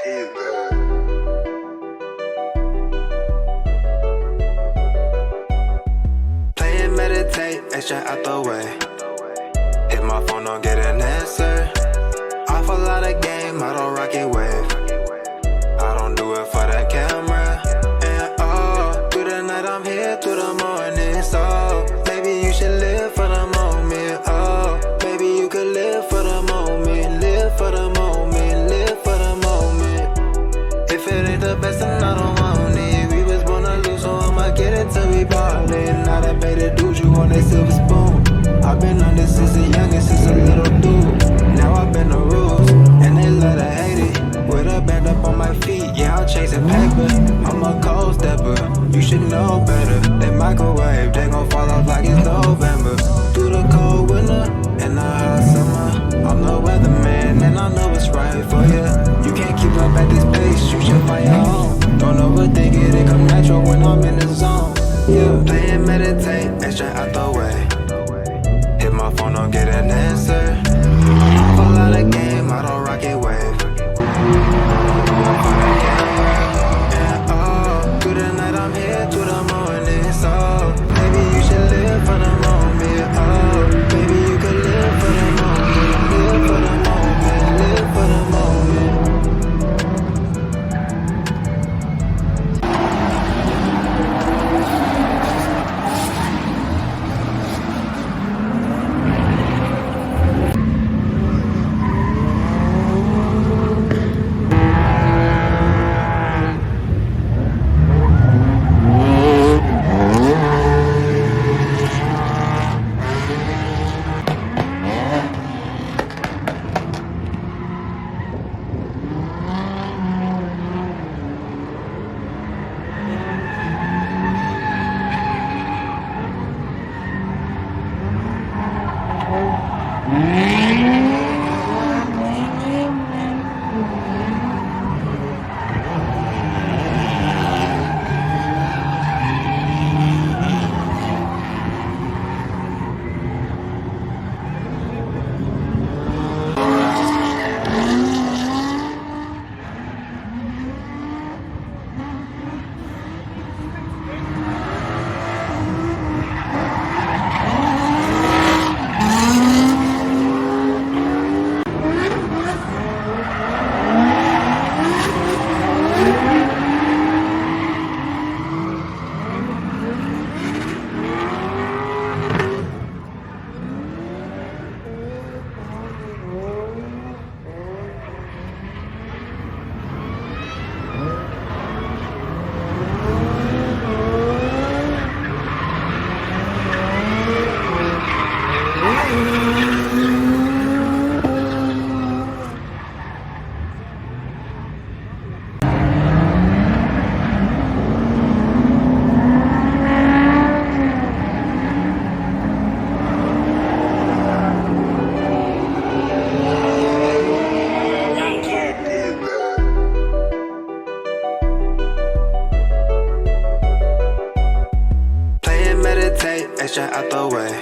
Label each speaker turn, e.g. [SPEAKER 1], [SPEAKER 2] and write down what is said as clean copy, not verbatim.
[SPEAKER 1] Play and meditate, extra out the way. Hit my phone, don't get an answer. Awful lot of game, I don't rock it wave. I don't do it for the camera. And oh, through the night I'm here, through the morning. So maybe you should live for the moment. Oh, maybe you could live for the moment. Live for the moment, live for the moment. If it ain't the best, then I don't want it. We was born to lose, so I'ma get it till we ballin'. Now that pay the dues, you want that silver spoon. I've been on this since a youngin', since a little dude. Now I've been the rules, and they love to hate it. With a band up on my feet, yeah, I'm chasing paper. I'm a cold stepper, you should know better. They microwave, they gon' fall off like it's November. Through the cold winter and the hot summer, I'm the weatherman and I know what's right for you. You can't keep up at this pace, you should find your own. Don't overthink it, it come natural when I'm in the zone. Yeah, play and meditate, extra out the way. Hit my phone, don't get an answer. Awful lot of game, I don't rock it wave. And oh, through the night I'm here, through the morning. So maybe you should live for the moment. Oh, maybe you could live for the moment. Live for the moment, live for the moment. Extra out the way.